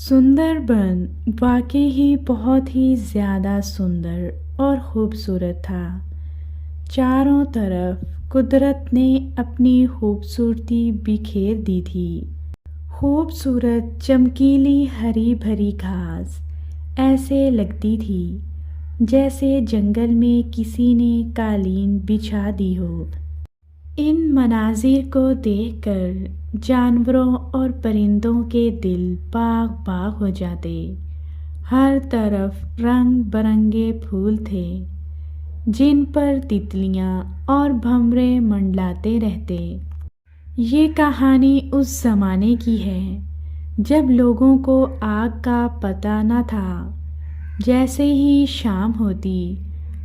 سندر بن واقعی ہی بہت ہی زیادہ سندر اور خوبصورت تھا۔ چاروں طرف قدرت نے اپنی خوبصورتی بکھیر دی تھی۔ خوبصورت چمکیلی ہری بھری گھاس ایسے لگتی تھی جیسے جنگل میں کسی نے قالین بچھا دی ہو۔ ان مناظر کو دیکھ کر جانوروں اور پرندوں کے دل باغ باغ ہو جاتے۔ ہر طرف رنگ برنگے پھول تھے جن پر تتلیاں اور بھنورے منڈلاتے رہتے۔ یہ کہانی اس زمانے کی ہے جب لوگوں کو آگ کا پتہ نہ تھا۔ جیسے ہی شام ہوتی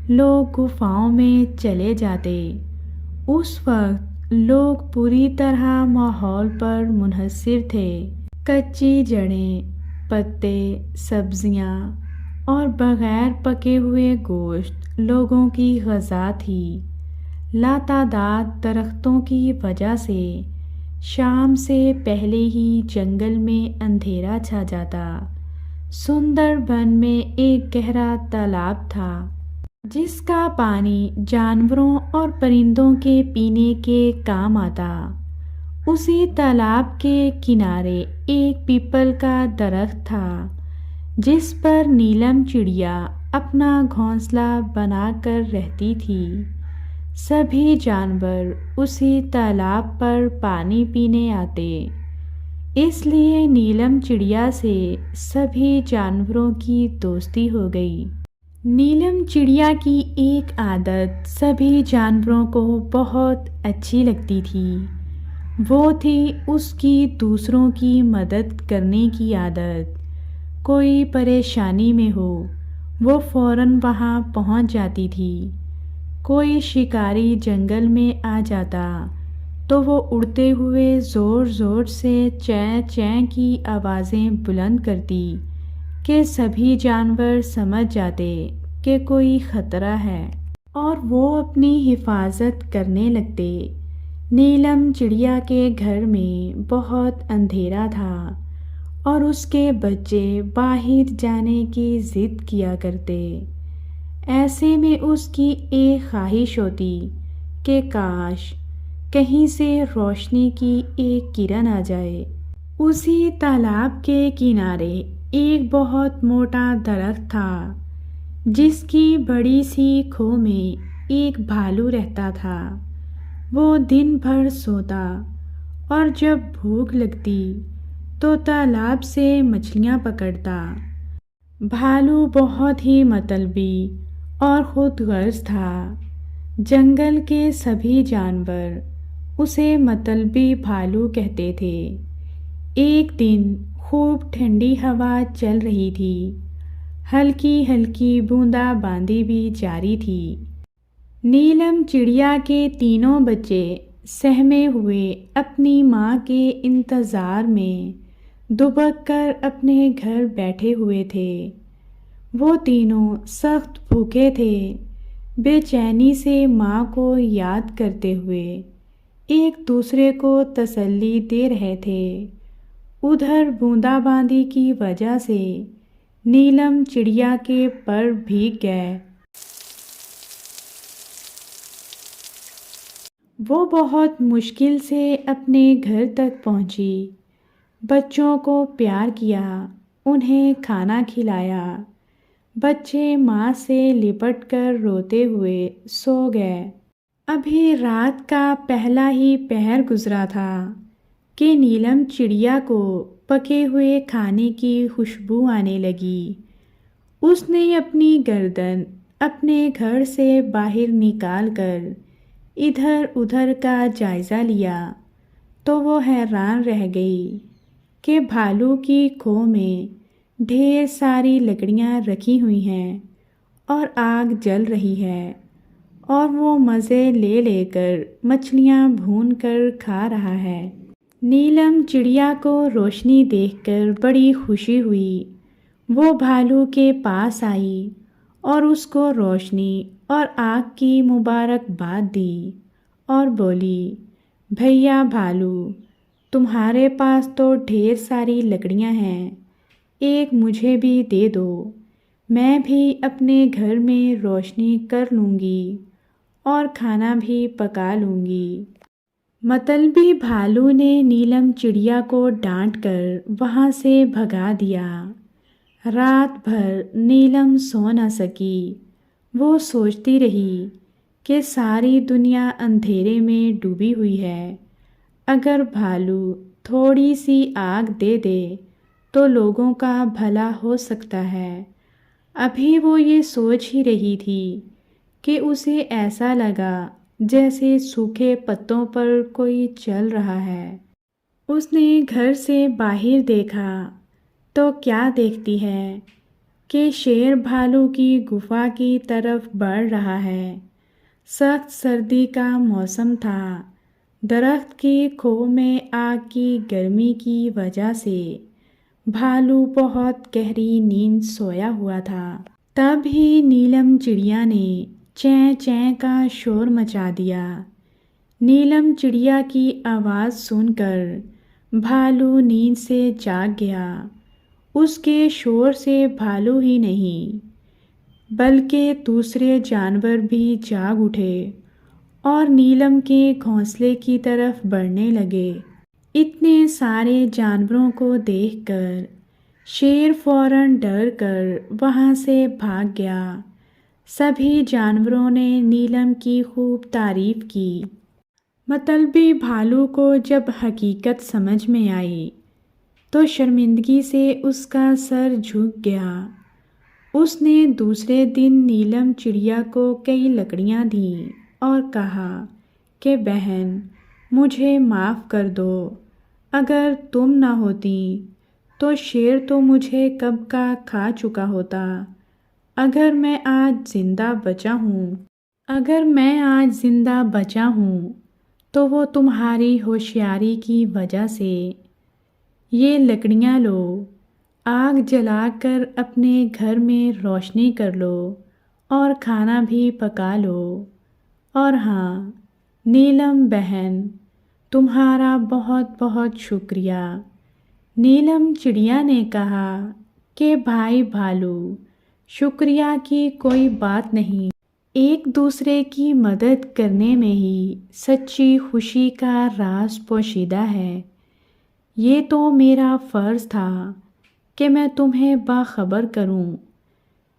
لوگ غفاؤں میں چلے جاتے۔ اس وقت لوگ پوری طرح ماحول پر منحصر تھے۔ کچی جڑیں، پتے، سبزیاں اور بغیر پکے ہوئے گوشت لوگوں کی غذا تھی۔ لاتعداد درختوں کی وجہ سے شام سے پہلے ہی جنگل میں اندھیرا چھا جاتا۔ سندر بن میں ایک گہرا تالاب تھا جس کا پانی جانوروں اور پرندوں کے پینے کے کام آتا۔ اسی تالاب کے کنارے ایک پیپل کا درخت تھا جس پر نیلم چڑیا اپنا گھونسلہ بنا کر رہتی تھی۔ سبھی جانور اسی تالاب پر پانی پینے آتے، اس لیے نیلم چڑیا سے سبھی جانوروں کی دوستی ہو گئی۔ نیلم چڑیا کی ایک عادت سبھی جانوروں کو بہت اچھی لگتی تھی۔ وہ تھی اس کی دوسروں کی مدد کرنے کی عادت۔ کوئی پریشانی میں ہو وہ فوراً وہاں پہنچ جاتی تھی۔ کوئی شکاری جنگل میں آ جاتا تو وہ اڑتے ہوئے زور زور سے چیں چیں کی آوازیں بلند کرتی کہ سبھی جانور سمجھ جاتے کہ کوئی خطرہ ہے اور وہ اپنی حفاظت کرنے لگتے۔ نیلم چڑیا کے گھر میں بہت اندھیرا تھا اور اس کے بچے باہر جانے کی ضد کیا کرتے۔ ایسے میں اس کی ایک خواہش ہوتی کہ کاش کہیں سے روشنی کی ایک کرن آ جائے۔ اسی تالاب کے کنارے ایک بہت موٹا درخت تھا جس کی بڑی سی کھو میں ایک بھالو رہتا تھا۔ وہ دن بھر سوتا اور جب بھوک لگتی تو تالاب سے مچھلیاں پکڑتا۔ بھالو بہت ہی مطلبی اور خود غرض تھا۔ جنگل کے سبھی جانور اسے مطلبی بھالو کہتے تھے۔ ایک دن خوب ٹھنڈی ہوا چل رہی تھی، ہلکی ہلکی بوندا باندی بھی جاری تھی۔ نیلم چڑیا کے تینوں بچے سہمے ہوئے اپنی ماں کے انتظار میں دبک کر اپنے گھر بیٹھے ہوئے تھے۔ وہ تینوں سخت بھوکے تھے، بے چینی سے ماں کو یاد کرتے ہوئے ایک دوسرے کو تسلی دے رہے تھے۔ ادھر بوندا باندی کی وجہ سے نیلم چڑیا کے پر بھیگ گئے۔ وہ بہت مشکل سے اپنے گھر تک پہنچی، بچوں کو پیار کیا، انہیں کھانا کھلایا۔ بچے ماں سے لپٹ کر روتے ہوئے سو گئے۔ ابھی رات کا پہلا ہی پہر گزرا تھا کہ نیلم چڑیا کو پکے ہوئے کھانے کی خوشبو آنے لگی۔ اس نے اپنی گردن اپنے گھر سے باہر نکال کر ادھر ادھر کا جائزہ لیا تو وہ حیران رہ گئی کہ بھالو کی کھو میں ڈھیر ساری لکڑیاں رکھی ہوئی ہیں اور آگ جل رہی ہے اور وہ مزے لے لے کر مچھلیاں بھون کر کھا رہا ہے۔ نیلم چڑیا کو روشنی دیکھ کر بڑی خوشی ہوئی۔ وہ بھالو کے پاس آئی اور اس کو روشنی اور آگ کی مبارکباد دی اور بولی، بھیا بھالو، تمہارے پاس تو ڈھیر ساری لکڑیاں ہیں، ایک مجھے بھی دے دو، میں بھی اپنے گھر میں روشنی کر لوں گی اور کھانا بھی پکا لوں گی۔ مطلبی بھالو نے نیلم چڑیا کو ڈانٹ کر وہاں سے بھگا دیا۔ رات بھر نیلم سو نہ سکی۔ وہ سوچتی رہی کہ ساری دنیا اندھیرے میں ڈوبی ہوئی ہے۔ اگر بھالو تھوڑی سی آگ دے دے تو لوگوں کا بھلا ہو سکتا ہے۔ ابھی وہ یہ سوچ ہی رہی تھی کہ اسے ایسا لگا جیسے سوکھے پتوں پر کوئی چل رہا ہے۔ اس نے گھر سے باہر دیکھا تو کیا دیکھتی ہے کہ شیر بھالو کی گفا کی طرف بڑھ رہا ہے۔ سخت سردی کا موسم تھا۔ درخت کی کھو میں آگ کی گرمی کی وجہ سے بھالو بہت گہری نیند سویا ہوا تھا۔ تب ہی نیلم چڑیا نے چیں چیں کا شور مچا دیا۔ نیلم چڑیا کی آواز سن کر بھالو نیند سے جاگ گیا۔ اس کے شور سے بھالو ہی نہیں بلکہ دوسرے جانور بھی جاگ اٹھے اور نیلم کے گھونسلے کی طرف بڑھنے لگے۔ اتنے سارے جانوروں کو دیکھ کر شیر فوراً ڈر کر وہاں سے بھاگ گیا۔ سبھی جانوروں نے نیلم کی خوب تعریف کی۔ مطلبی بھالو کو جب حقیقت سمجھ میں آئی تو شرمندگی سے اس کا سر جھک گیا۔ اس نے دوسرے دن نیلم چڑیا کو کئی لکڑیاں دیں اور کہا کہ بہن، مجھے معاف کر دو۔ اگر تم نہ ہوتی تو شیر تو مجھے کب کا کھا چکا ہوتا۔ اگر میں آج زندہ بچا ہوں تو وہ تمہاری ہوشیاری کی وجہ سے۔ یہ لکڑیاں لو، آگ جلا کر اپنے گھر میں روشنی کر لو اور کھانا بھی پکا لو۔ اور ہاں نیلم بہن، تمہارا بہت بہت شکریہ۔ نیلم چڑیا نے کہا کہ بھائی بھالو، شکریہ کی کوئی بات نہیں۔ ایک دوسرے کی مدد کرنے میں ہی سچی خوشی کا راز پوشیدہ ہے۔ یہ تو میرا فرض تھا کہ میں تمہیں باخبر کروں۔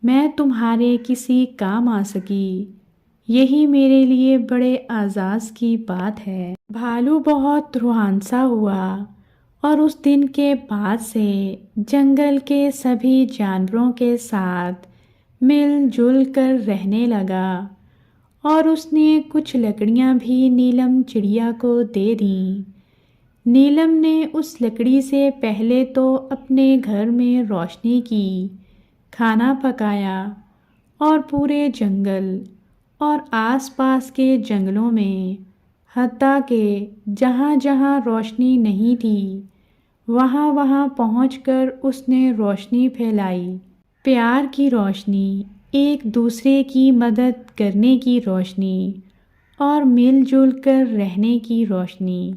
میں تمہارے کسی کام آ سکی، یہی میرے لیے بڑے اعزاز کی بات ہے۔ بھالو بہت روحانسا ہوا اور اس دن کے بعد سے جنگل کے سبھی جانوروں کے ساتھ مل جل کر رہنے لگا اور اس نے کچھ لکڑیاں بھی نیلم چڑیا کو دے دیں۔ نیلم نے اس لکڑی سے پہلے تو اپنے گھر میں روشنی کی، کھانا پکایا اور پورے جنگل اور آس پاس کے جنگلوں میں، حتیٰ کہ جہاں جہاں روشنی نہیں تھی وہاں وہاں پہنچ کر اس نے روشنی پھیلائی۔ پیار کی روشنی، ایک دوسرے کی مدد کرنے کی روشنی اور مل جل کر رہنے کی روشنی۔